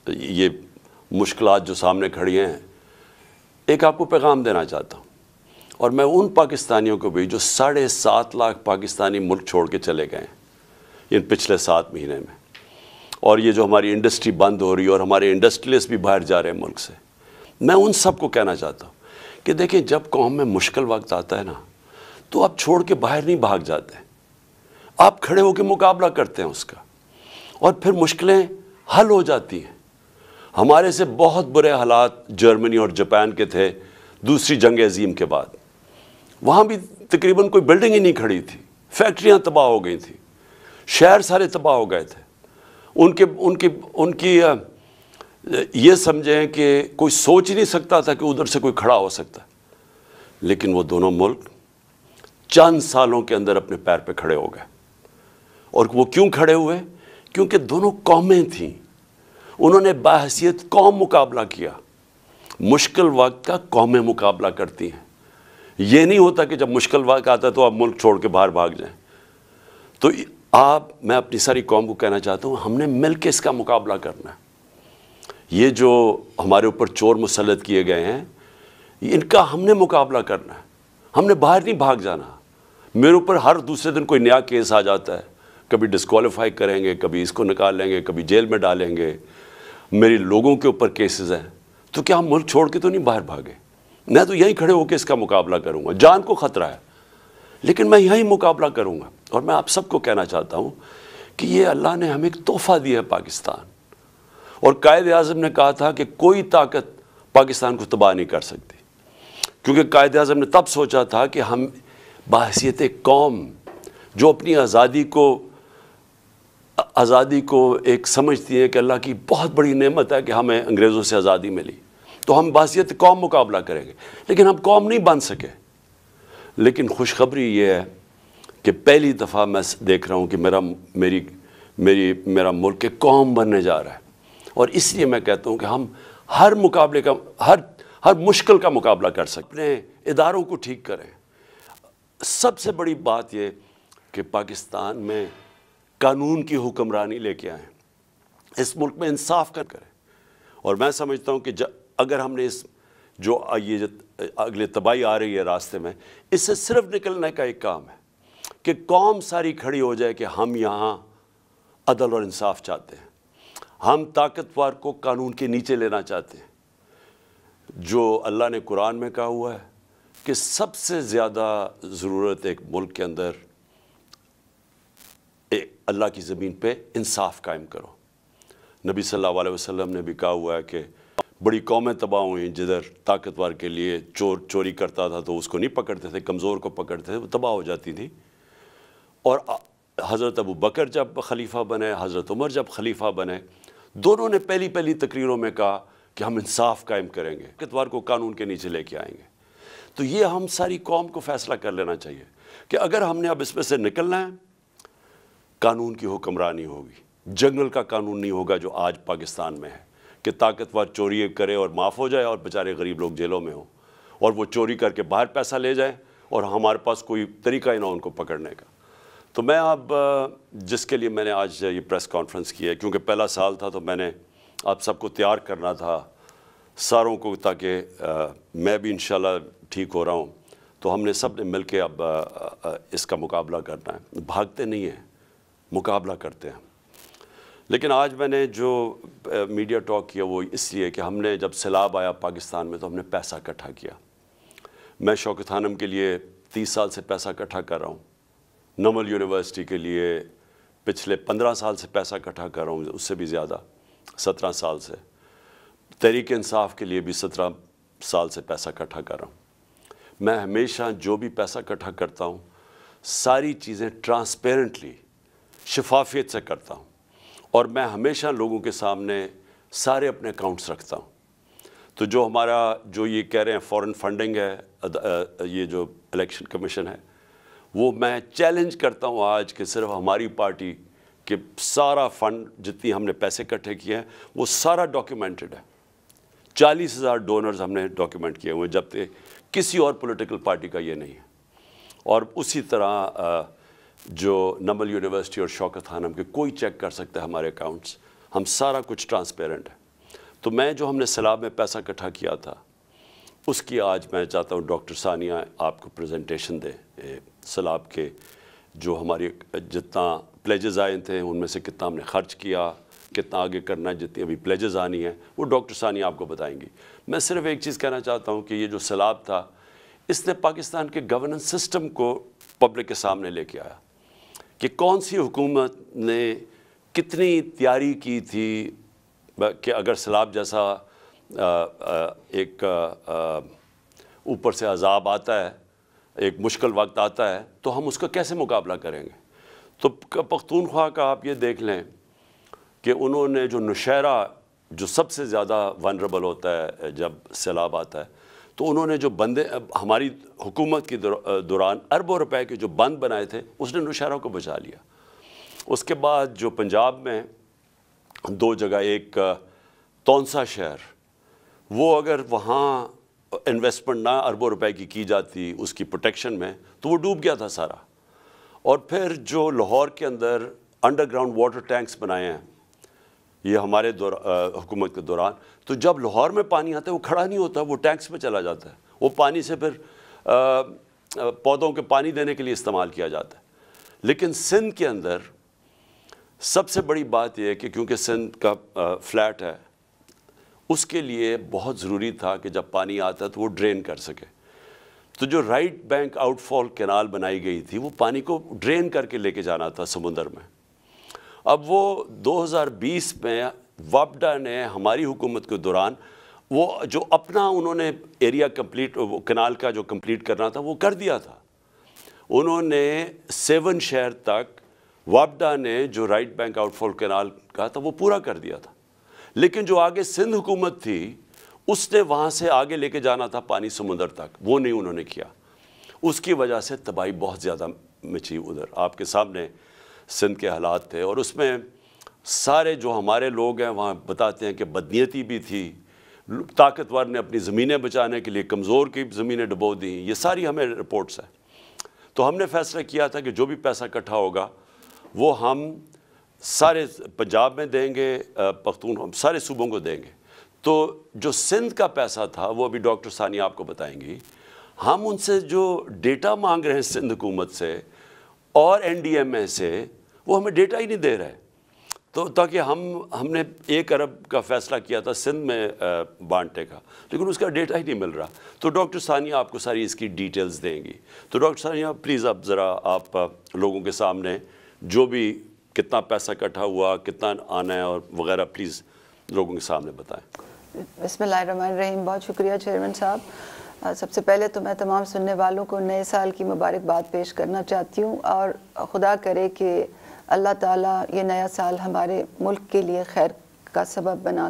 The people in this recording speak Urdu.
یہ مشکلات جو سامنے کھڑی ہیں، ایک آپ کو پیغام دینا چاہتا ہوں، اور میں ان پاکستانیوں کو بھی جو 7.5 لاکھ پاکستانی ملک چھوڑ کے چلے گئے ہیں ان پچھلے 7 مہینے میں، اور یہ جو ہماری انڈسٹری بند ہو رہی ہے اور ہمارے انڈسٹریلسٹ بھی باہر جا رہے ہیں ملک سے، میں ان سب کو کہنا چاہتا ہوں کہ دیکھیں، جب قوم میں مشکل وقت آتا ہے نا، تو آپ چھوڑ کے باہر نہیں بھاگ جاتے، آپ کھڑے ہو کے مقابلہ کرتے ہیں اس کا، اور پھر مشکلیں حل ہو جاتی ہیں۔ ہمارے سے بہت برے حالات جرمنی اور جاپان کے تھے دوسری جنگ عظیم کے بعد، وہاں بھی تقریباً کوئی بلڈنگ ہی نہیں کھڑی تھی، فیکٹریاں تباہ ہو گئی تھیں، شہر سارے تباہ ہو گئے تھے۔ ان کی یہ سمجھیں کہ کوئی سوچ ہی نہیں سکتا تھا کہ ادھر سے کوئی کھڑا ہو سکتا ہے، لیکن وہ دونوں ملک چند سالوں کے اندر اپنے پیر پہ کھڑے ہو گئے۔ اور وہ کیوں کھڑے ہوئے؟ کیونکہ دونوں قومیں تھیں، انہوں نے بحیثیت قوم مقابلہ کیا۔ مشکل وقت کا قومیں مقابلہ کرتی ہیں، یہ نہیں ہوتا کہ جب مشکل وقت آتا ہے تو آپ ملک چھوڑ کے باہر بھاگ جائیں۔ تو میں اپنی ساری قوم کو کہنا چاہتا ہوں، ہم نے مل کے اس کا مقابلہ کرنا ہے۔ یہ جو ہمارے اوپر چور مسلط کیے گئے ہیں، ان کا ہم نے مقابلہ کرنا ہے، ہم نے باہر نہیں بھاگ جانا۔ میرے اوپر ہر دوسرے دن کوئی نیا کیس آ جاتا ہے، کبھی ڈسکوالیفائی کریں گے، کبھی اس کو نکال لیں گے، کبھی جیل میں ڈالیں گے، میری لوگوں کے اوپر کیسز ہیں، تو کیا ہم ملک چھوڑ کے تو نہیں باہر بھاگے؟ میں تو یہیں کھڑے ہو کے اس کا مقابلہ کروں گا، جان کو خطرہ ہے لیکن میں یہیں مقابلہ کروں گا۔ اور میں آپ سب کو کہنا چاہتا ہوں کہ یہ اللہ نے ہمیں ایک تحفہ دیا ہے پاکستان، اور قائد اعظم نے کہا تھا کہ کوئی طاقت پاکستان کو تباہ نہیں کر سکتی، کیونکہ قائد اعظم نے تب سوچا تھا کہ ہم بحیثیت قوم جو اپنی آزادی کو ایک سمجھتی ہیں کہ اللہ کی بہت بڑی نعمت ہے کہ ہمیں انگریزوں سے آزادی ملی، تو ہم بحیثیت قوم مقابلہ کریں گے، لیکن ہم قوم نہیں بن سکے۔ لیکن خوشخبری یہ ہے کہ پہلی دفعہ میں دیکھ رہا ہوں کہ میرا ملک ایک قوم بننے جا رہا ہے، اور اس لیے میں کہتا ہوں کہ ہم ہر مشکل کا مقابلہ کر سکتے ہیں۔ اپنے اداروں کو ٹھیک کریں۔ سب سے بڑی بات یہ کہ پاکستان میں قانون کی حکمرانی لے کے آئیں، اس ملک میں انصاف کریں، اور میں سمجھتا ہوں کہ اگر ہم نے جو اگلے تباہی آ رہی ہے راستے میں، اس سے صرف نکلنے کا ایک کام ہے کہ قوم ساری کھڑی ہو جائے کہ ہم یہاں عدل اور انصاف چاہتے ہیں، ہم طاقتور کو قانون کے نیچے لینا چاہتے ہیں۔ جو اللہ نے قرآن میں کہا ہوا ہے کہ سب سے زیادہ ضرورت ایک ملک کے اندر اللہ کی زمین پہ انصاف قائم کرو۔ نبی صلی اللہ علیہ وسلم نے بھی کہا ہوا ہے کہ بڑی قومیں تباہ ہوئیں جدھر طاقتور کے لیے چوری کرتا تھا تو اس کو نہیں پکڑتے تھے، کمزور کو پکڑتے تھے، وہ تباہ ہو جاتی تھی۔ اور حضرت ابو بکر جب خلیفہ بنے، حضرت عمر جب خلیفہ بنے، دونوں نے پہلی تقریروں میں کہا کہ ہم انصاف قائم کریں گے، طاقتور کو قانون کے نیچے لے کے آئیں گے۔ تو یہ ہم ساری قوم کو فیصلہ کر لینا چاہیے کہ اگر ہم نے اب اس میں سے نکلنا ہے، قانون کی حکمرانی ہوگی، جنگل کا قانون نہیں ہوگا جو آج پاکستان میں ہے کہ طاقتور چوری کرے اور معاف ہو جائے اور بیچارے غریب لوگ جیلوں میں ہوں، اور وہ چوری کر کے باہر پیسہ لے جائیں اور ہمارے پاس کوئی طریقہ ہی نہ ان کو پکڑنے کا۔ تو میں اب جس کے لیے میں نے آج یہ پریس کانفرنس کی ہے، کیونکہ پہلا سال تھا تو میں نے آپ سب کو تیار کرنا تھا ساروں کو، تاکہ میں بھی انشاءاللہ ٹھیک ہو رہا ہوں، تو ہم نے سب نے مل کے اب اس کا مقابلہ کرنا ہے۔ بھاگتے نہیں ہیں، مقابلہ کرتے ہیں۔ لیکن آج میں نے جو میڈیا ٹاک کیا وہ اس لیے کہ ہم نے جب سیلاب آیا پاکستان میں تو ہم نے پیسہ اکٹھا کیا۔ میں شوکت خانم کے لیے 30 سال سے پیسہ اکٹھا کر رہا ہوں، نمل یونیورسٹی کے لیے پچھلے 15 سال سے پیسہ اکٹھا کر رہا ہوں، اس سے بھی زیادہ 17 سال سے، تحریک انصاف کے لیے بھی 17 سال سے پیسہ اکٹھا کر رہا ہوں۔ میں ہمیشہ جو بھی پیسہ اکٹھا کرتا ہوں ساری چیزیں ٹرانسپیرنٹلی، شفافیت سے کرتا ہوں، اور میں ہمیشہ لوگوں کے سامنے سارے اپنے اکاؤنٹس رکھتا ہوں۔ تو جو ہمارا جو یہ کہہ رہے ہیں فورن فنڈنگ ہے، یہ جو الیکشن کمیشن ہے، وہ میں چیلنج کرتا ہوں آج کہ صرف ہماری پارٹی کے سارا فنڈ جتنی ہم نے پیسے اکٹھے کیے ہیں وہ سارا ڈاکیومنٹڈ ہے۔ 40,000 ڈونرز ہم نے ڈاکیومنٹ کیے ہوئے، جبکہ کسی اور پولیٹیکل پارٹی کا یہ نہیں ہے۔ اور اسی طرح جو نمل یونیورسٹی اور شوکت خانم کے کوئی چیک کر سکتا ہے ہمارے اکاؤنٹس، ہم سارا کچھ ٹرانسپیرنٹ ہے۔ تو میں جو ہم نے سیلاب میں پیسہ اکٹھا کیا تھا اس کی آج میں چاہتا ہوں ڈاکٹر ثانیہ آپ کو پریزنٹیشن دے سیلاب کے جو ہماری جتنا پلیجز آئے تھے ان میں سے کتنا ہم نے خرچ کیا، کتنا آگے کرنا ہے، جتنی ابھی پلیجز آنی ہیں وہ ڈاکٹر ثانیہ آپ کو بتائیں گی۔ میں صرف ایک چیز کہنا چاہتا ہوں کہ یہ جو سیلاب تھا اس نے پاکستان کے گورننس سسٹم کو پبلک کے سامنے لے کے آیا کہ کون سی حکومت نے کتنی تیاری کی تھی کہ اگر سیلاب جیسا ایک اوپر سے عذاب آتا ہے، ایک مشکل وقت آتا ہے تو ہم اس کا کیسے مقابلہ کریں گے۔ تو پختونخوا کا آپ یہ دیکھ لیں کہ انہوں نے جو نوشہرہ جو سب سے زیادہ ونریبل ہوتا ہے جب سیلاب آتا ہے، تو انہوں نے جو بندے ہماری حکومت کی دوران اربوں روپے کے جو بند بنائے تھے اس نے نوشہرہ کو بچا لیا۔ اس کے بعد جو پنجاب میں دو جگہ، ایک تونسا شہر، وہ اگر وہاں انویسٹمنٹ نہ اربوں روپے کی جاتی اس کی پروٹیکشن میں تو وہ ڈوب گیا تھا سارا۔ اور پھر جو لاہور کے اندر انڈر گراؤنڈ واٹر ٹینکس بنائے ہیں یہ ہمارے حکومت کے دوران، تو جب لاہور میں پانی آتا ہے وہ کھڑا نہیں ہوتا، وہ ٹینکس میں چلا جاتا ہے، وہ پانی سے پھر پودوں کے پانی دینے کے لیے استعمال کیا جاتا ہے۔ لیکن سندھ کے اندر سب سے بڑی بات یہ ہے کہ کیونکہ سندھ کا فلیٹ ہے، اس کے لیے بہت ضروری تھا کہ جب پانی آتا ہے تو وہ ڈرین کر سکے۔ تو جو رائٹ بینک آؤٹ فال کینال بنائی گئی تھی وہ پانی کو ڈرین کر کے لے کے جانا تھا سمندر میں۔ اب وہ 2020 میں وابڈا نے ہماری حکومت کے دوران وہ جو اپنا انہوں نے ایریا کمپلیٹ کینال کا جو کمپلیٹ کرنا تھا وہ کر دیا تھا۔ انہوں نے 7 شہر تک وابڈا نے جو رائٹ بینک آؤٹ فال کینال کا تھا وہ پورا کر دیا تھا، لیکن جو آگے سندھ حکومت تھی اس نے وہاں سے آگے لے کے جانا تھا پانی سمندر تک، وہ نہیں انہوں نے کیا۔ اس کی وجہ سے تباہی بہت زیادہ مچی ادھر، آپ کے سامنے سندھ کے حالات تھے۔ اور اس میں سارے جو ہمارے لوگ ہیں وہاں بتاتے ہیں کہ بدنیتی بھی تھی، طاقتور نے اپنی زمینیں بچانے کے لیے کمزور کی زمینیں ڈبو دیں، یہ ساری ہمیں رپورٹس ہیں۔ تو ہم نے فیصلہ کیا تھا کہ جو بھی پیسہ اکٹھا ہوگا وہ ہم سارے پنجاب میں دیں گے، ہم سارے صوبوں کو دیں گے۔ تو جو سندھ کا پیسہ تھا وہ ابھی ڈاکٹر ثانیہ آپ کو بتائیں گی، ہم ان سے جو ڈیٹا مانگ رہے ہیں سندھ حکومت سے اور NDMA سے، وہ ہمیں ڈیٹا ہی نہیں دے رہے۔ تو تاکہ ہم نے 1 ارب کا فیصلہ کیا تھا سندھ میں بانٹنے کا، لیکن اس کا ڈیٹا ہی نہیں مل رہا۔ تو ڈاکٹر ثانیہ آپ کو ساری اس کی ڈیٹیلز دیں گی۔ تو ڈاکٹر ثانیہ پلیز اب ذرا آپ لوگوں کے سامنے جو بھی کتنا پیسہ اکٹھا ہوا، کتنا آنا ہے اور وغیرہ پلیز لوگوں کے سامنے بتائیں۔ بسم اللہ الرحمن الرحیم۔ بہت شکریہ چیئرمین صاحب۔ سب سے پہلے تو میں تمام سننے والوں کو نئے سال کی مبارکباد پیش کرنا چاہتی ہوں، اور خدا کرے کہ اللہ تعالیٰ یہ نیا سال ہمارے ملک کے لیے خیر کا سبب بنا